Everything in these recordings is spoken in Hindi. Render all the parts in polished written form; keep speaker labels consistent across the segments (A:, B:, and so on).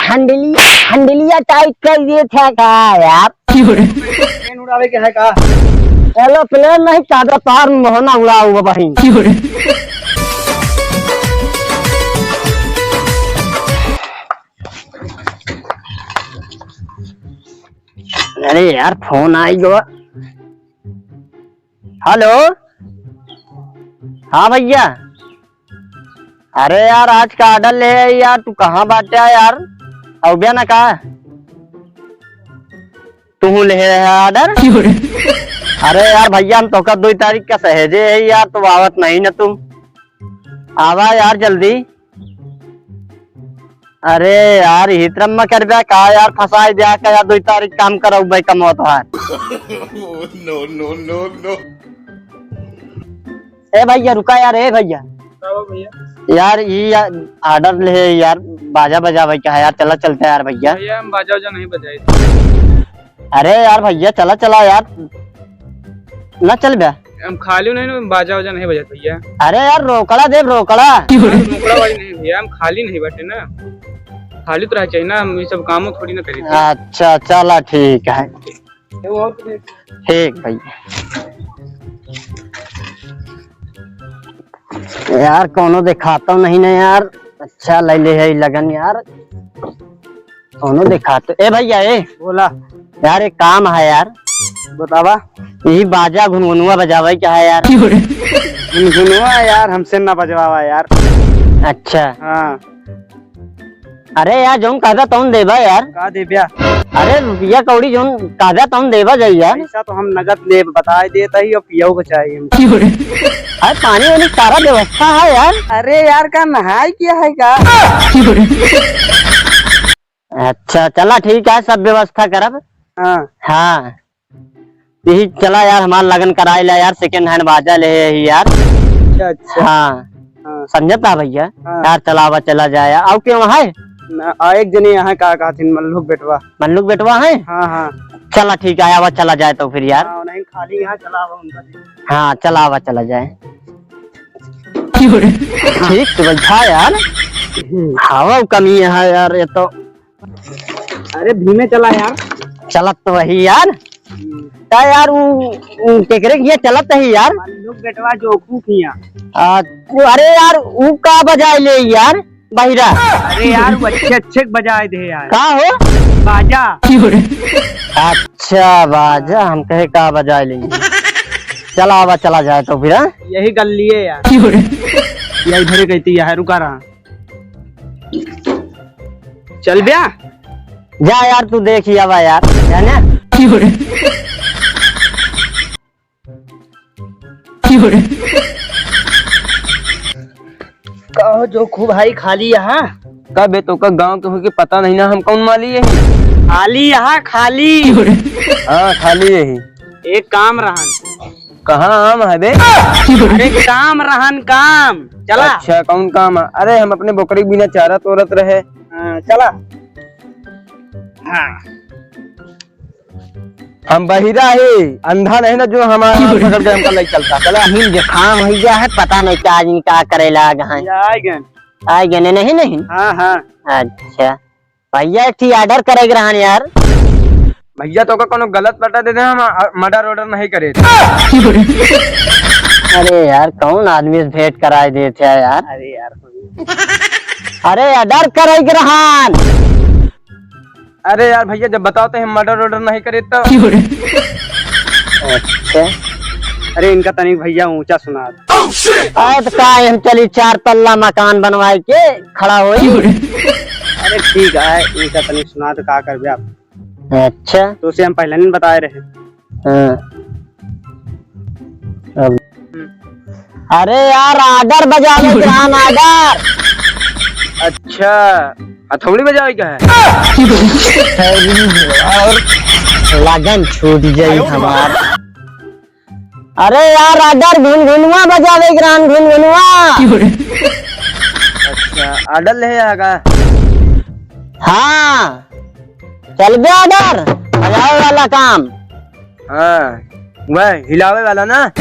A: हंडलिया टाइट कर दिए थे का यार।
B: प्लेन उड़ावे के है का?
A: चलो प्लेन नहीं चाहता तार मोहना उड़ा हुआ भाई। अरे यार फोन आई गो। हेलो हाँ भैया। अरे यार आज का ऑर्डर ले यार, तू कहाँ बाटे यार? अवबिया ना का तू ले ऑर्डर? अरे यार भैया हम तो 2 तारीख का सहेजे है यार, तो आवत नहीं ना तुम। आवा यार जल्दी। अरे यार हितरम में कर का यार फंसा दिया का यार, 2 तारीख काम करो भाई कम होता है।
C: No no no no.
A: ए भैया रुका यार। ए भैया यार ये ऑर्डर ले यार, बाजा बजा भाई क्या यार, चला चलता है यार भैया।
B: भैया हम बाजा वजा नहीं बजाए।
A: अरे यार भैया चला चला यार ना चल बे।
B: हम खाली नहीं, बाजा वजा नहीं बजाते भैया।
A: अरे यार रोकड़ा देव रोकड़ा।
B: रोकड़ा वाली नहीं भैया, हम खाली नहीं बैठे ना, खाली तो रह चाहिए ना, हम ये सब कामों थोड़ी ना करी।
A: अच्छा चला ठीक है। ठीक भैया। यार कोनो दिखाता नहीं ना यार, अच्छा ले ले है लगन यार, कोनो दिखाते। ए भैया ए
B: बोला
A: यार एक काम है यार।
B: बतावा।
A: यही बाजा घुनघुनुआ बजावे क्या है यार?
B: घुनघुनुआ यार हमसे ना बजवावा यार।
A: अच्छा
B: हाँ।
A: अरे यार जोन कादा तौन देवा यार।
B: का देव्या?
A: अरे रुपया कौड़ी जोन कादा तौन देवा जाई यार।
B: ऐसा तो हम नगद ले बताए देता ही और पियो को चाहिए।
A: अरे पानी वानी सारा व्यवस्था है यार।
B: अरे यार का नहाई किया है का?
A: अच्छा चला ठीक है, सब व्यवस्था करब।
B: हाँ
A: हाँ यही चला यार, हमारा लगन कराए ला यार, सेकंड हैंड बाजा ले ही यार।
B: अच्छा अच्छा।
A: हाँ समझता भैया।
B: हाँ।
A: यार चलावा चला जाए और क्यों वहाँ है
B: एक जने यहाँ का कहथिन मल्लुक बेटवा।
A: मल्लुक बेटवा है।
B: हाँ हाँ।
A: चला ठीक है, आवा चला जाए तो फिर यार।
B: हाँ, नहीं खाली यहाँ चला हुआ उनका।
A: हाँ चला आवा चला जाए। ठीक तो बैठा यार, हवा कमी है यार ये तो।
B: अरे धीमे चला यार।
A: चलत तो वही यार क्या यार, केकरे किया चलत है यार।
B: मल्लुक बेटवा जो किया।
A: अरे यार वो का बजाए ले यार बहिरा।
B: अरे यार वो अच्छे अच्छे बजाए दे यार।
A: का हो
B: बाजा।
A: अच्छा बाजा, हम कहे का बजाए ले। चला आवा चला जाए तो फिर।
B: यही गली है यार। यही भरे कहती है, रुका रहा। चल ब्या
A: जा यार तू देख ही आवा यार, जाना।
B: कहो जो खूब भाई खाली यहाँ कब तो का गांव के हो के पता नहीं ना, हम कौन माली है। खाली यहाँ खाली।
C: हाँ खाली यही।
B: एक काम रहन।
C: कहाँ आम है बे?
B: अरे काम रहन काम। चला।
C: अच्छा कौन काम है? अरे हम अपने बकरी बिना चारा तोड़त रहे।
B: चला। हाँ
C: हम बहिरा है, अंधा नहीं ना जो हमारा पकड़ के हमका नहीं चलता। चला
A: हिल जुकाम हो गया है, पता नहीं क्या आज क्या करेला आए गए नहीं नहीं।
B: हाँ हाँ।
A: अच्छा भैया एक ऑर्डर करेगा रहन यार।
C: भैया तो का कोनो गलत पता दे दे, हम मर्डर ऑर्डर नहीं करे।
A: अरे यार कौन आदमी से भेंट कराए देते हैं यार।
B: अरे यार
A: अरे ऑर्डर करेगा रहन।
C: अरे यार भैया जब बताओ तो हम मर्डर ऑर्डर नहीं करे तो।
A: अच्छा
B: अरे इनका तनिक भैया ऊंचा सुना।
A: तो का हम चली 4 तल्ला मकान बनवाए के खड़ा हो।
B: अरे ठीक है, इनका तनिक सुना तो का कर आप।
A: अच्छा
B: तो उसे हम पहले नहीं बताए रहे।
A: हाँ। अरे यार ऑर्डर बजावे ग्राम ऑर्डर।
C: अच्छा हथौड़ी बजावे क्या है?
A: और लगन छूट जाई हमार। अरे यार ऑर्डर घुनघुनुआ बजावे ग्राम घुनघुनुआ।
C: अच्छा ऑर्डर ले आएगा।
A: हाँ चल बे ऑर्डर बजावे वाला काम।
C: हाँ वह हिलावे वाला ना।
A: यार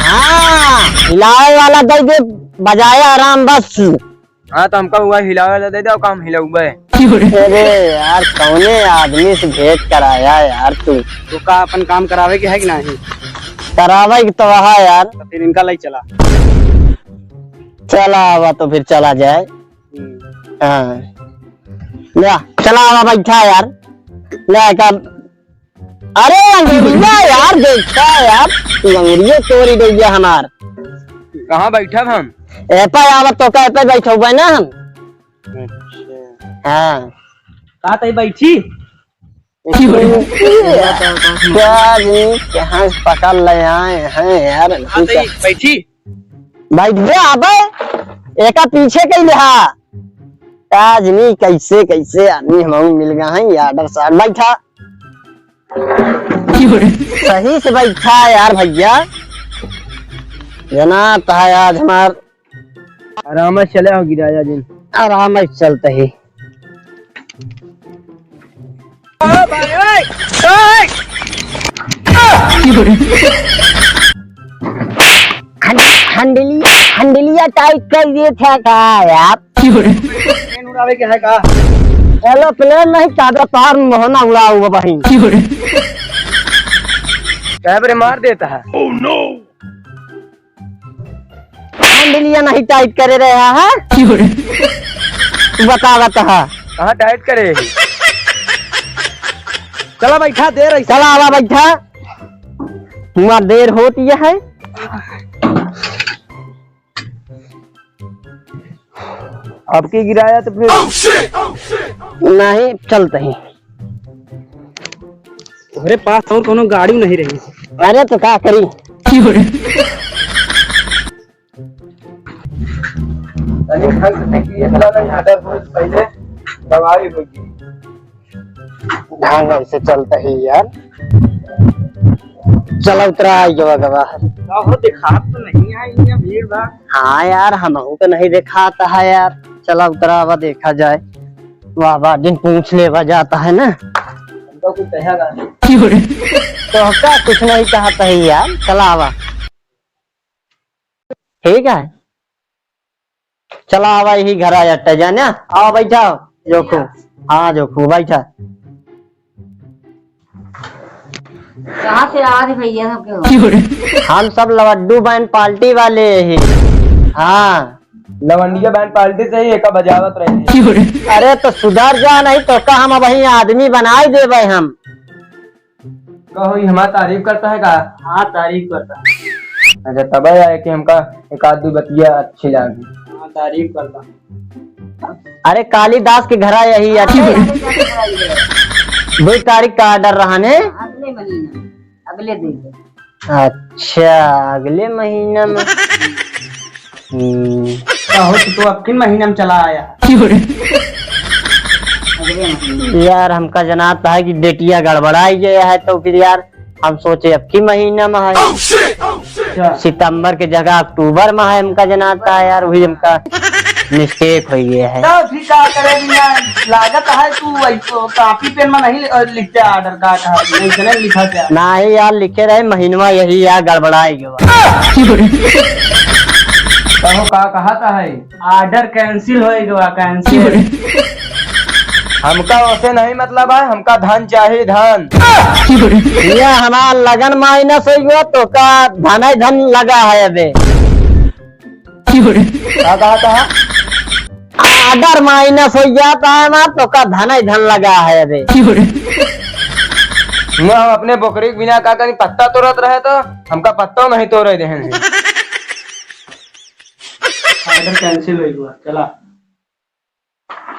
A: हाँ हिलावे वाला दे दे बजाया आराम बस।
B: हाँ तो हमका हुआ हिलावे दे दो, काम हिलाऊबे।
A: अरे यार कौने आदमी से भेंट कराया यार तू।
C: तो का अपन काम करावे के है कि नहीं?
A: करावे तो वहा यार।
C: तो फिर इनका लाई चला।
A: चला आवा तो फिर चला जाए। हाँ ले चला आवा बैठा यार ले कर। अरे अंगूरिया यार देखा यार अंगूरिया चोरी गई है हमार।
B: कहाँ बैठा हम?
A: एपा आवा तो का एपा बैठा हुआ है ना हम। हाँ
C: कहा तई बैठी?
A: क्या कहाँ से पकड़ ले आए हैं यार।
C: बैठी
A: बैठ गया आबे एका पीछे कई लिहा आदमी कैसे कैसे आदमी हम मिल गए हैं यार। साथ बैठा सही से बैठा यार भैया जना था आज हमार
B: आराम से चले हो गिराया जिन।
A: आराम से चलते ही। हंडलिया टाइट कर दिए थे का यार।
C: ट्रेन उड़ावे के है का?
A: एरोप्लेन नहीं चादर पार मोहना उड़ा हुआ बहिन।
B: कैबरे मार देता है।
A: हंडलिया नहीं टाइट करे रहा है। बता बता
B: कहाँ टाइट करे?
C: चला बैठा देर है।
A: चला आवा बैठा तुम्हार देर होती है।
B: अब की गिराया तो फिर
A: नहीं चलते ही।
C: तुम्हारे पास और कोनो गाड़ी नहीं रही।
A: अरे तो क्या करी।
B: पहले दवाई होगी
A: ढंग से चलता ही यार। चला उतरा गवा गवा।
C: दिखा तो नहीं है भीड़ भाड़।
A: हाँ यार हम तो नहीं देखा है यार। चला उतरा हुआ देखा जाए। वाह वाह दिन पूछ ले जाता है ना।
B: तो कुछ कहेगा नहीं।
A: तो क्या कुछ नहीं चाहता है यार। चला आवा ठीक है। चला आवा यही घर आ जाता है जाना। आओ बैठा जोखू। हाँ जोखू बैठा।
D: कहाँ से आ रहे भैया सबके?
A: हम सब लवड्डू बैंड पार्टी वाले ही। हाँ
B: लवंडिया बैंड पार्टी से ही एक बजावत रही।
A: अरे तो सुधर जा नहीं तो का हम वही आदमी बनाए देवे हम।
B: कहो हमारा तारीफ करता है का?
C: हाँ तारीफ करता।
B: अच्छा तब आए कि हमका एक आध दो बतिया अच्छी लगी।
C: हाँ तारीफ करता।
A: अरे कालीदास के घर यही अच्छी 2 तारीख का ऑर्डर रहा ने।
D: अगले महीना अगले दिन।
A: अच्छा अगले महीना में।
C: कहो तो अब किन महीने में चला आया?
D: अगले महीने।
A: यार हमका जनाता है कि डेटिया गड़बड़ाई गया है तो फिर यार हम सोचे अब की महीना में है। सितंबर के जगह अक्टूबर में है हमका जनाता है यार। वही हमका मिस्टेक हो गया है।
C: तो फिर क्या करेगी यार? लागत है तू कापी पेन में नहीं लिखते ऑर्डर का नहीं लिखा क्या?
A: ना ही यार लिखे रहे महीनवा यही यार गड़बड़ाई गया।
B: कहो का कहा था है?
C: ऑर्डर कैंसिल होएगा कैंसिल।
B: हमका वैसे नहीं मतलब है। हमका धन चाहिए धन।
A: ये हमारा लगन माइनस हो गया तो का धन ही धन लगा है अबे।
B: क्या कहा था?
A: ऑर्डर माइनस हो जाता है ना तो का धन ही धन लगा है अबे।
B: हम अपने बकरी के बिना का कहीं पत्ता तोड़त रहे तो हमका पत्ता नहीं तोड़ रहे हैं।
C: ऑर्डर कैंसिल होएगा। चला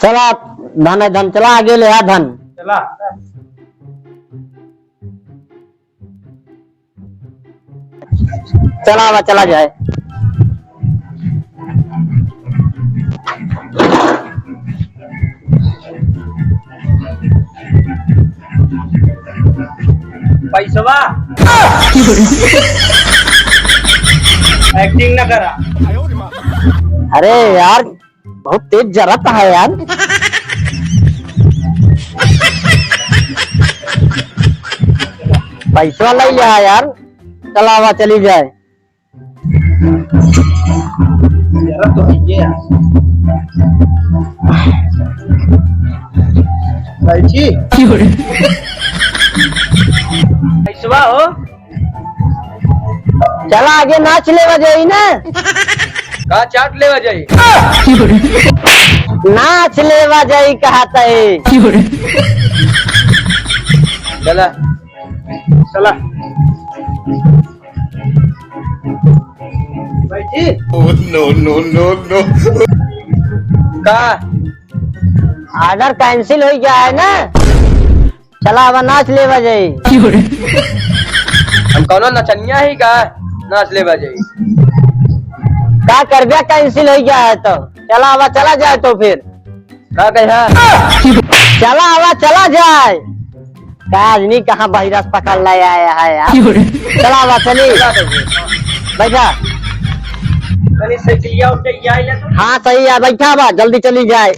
A: चला धन ही धन चला आगे ले आ धन।
C: चला
A: चला चला जाए।
C: पैसवा एक्टिंग न करा।
A: अरे यार बहुत तेज जरता है यार। पैसा ले लिया यार। चला हुआ चली जाए।
C: जरा तो है ये यार बैठी
B: ऐसवा हो
A: चला आगे नाच ले बजाई ना,
B: का चाट लेवा जाई
A: नाच ले बजाई कहता है।
B: चला
C: चला बैठी
B: का
A: ऑर्डर कैंसिल हो गया है ना, चला अब नाच ले बजाई।
B: हम कौनो नचनिया ही का नाच लेवा जाई
A: क्या कर दिया, कैंसिल हो गया है तो चला अब चला जाए तो फिर
B: का कहा
A: चला अब चला जाए। क्या आदमी कहाँ बहिरस पकड़ लाया है यार। चला अब चली बैठा।
C: तनी साइकिलिया उठ के आई ले तो
A: हाँ सही है, बैठा बा जल्दी चली जाए।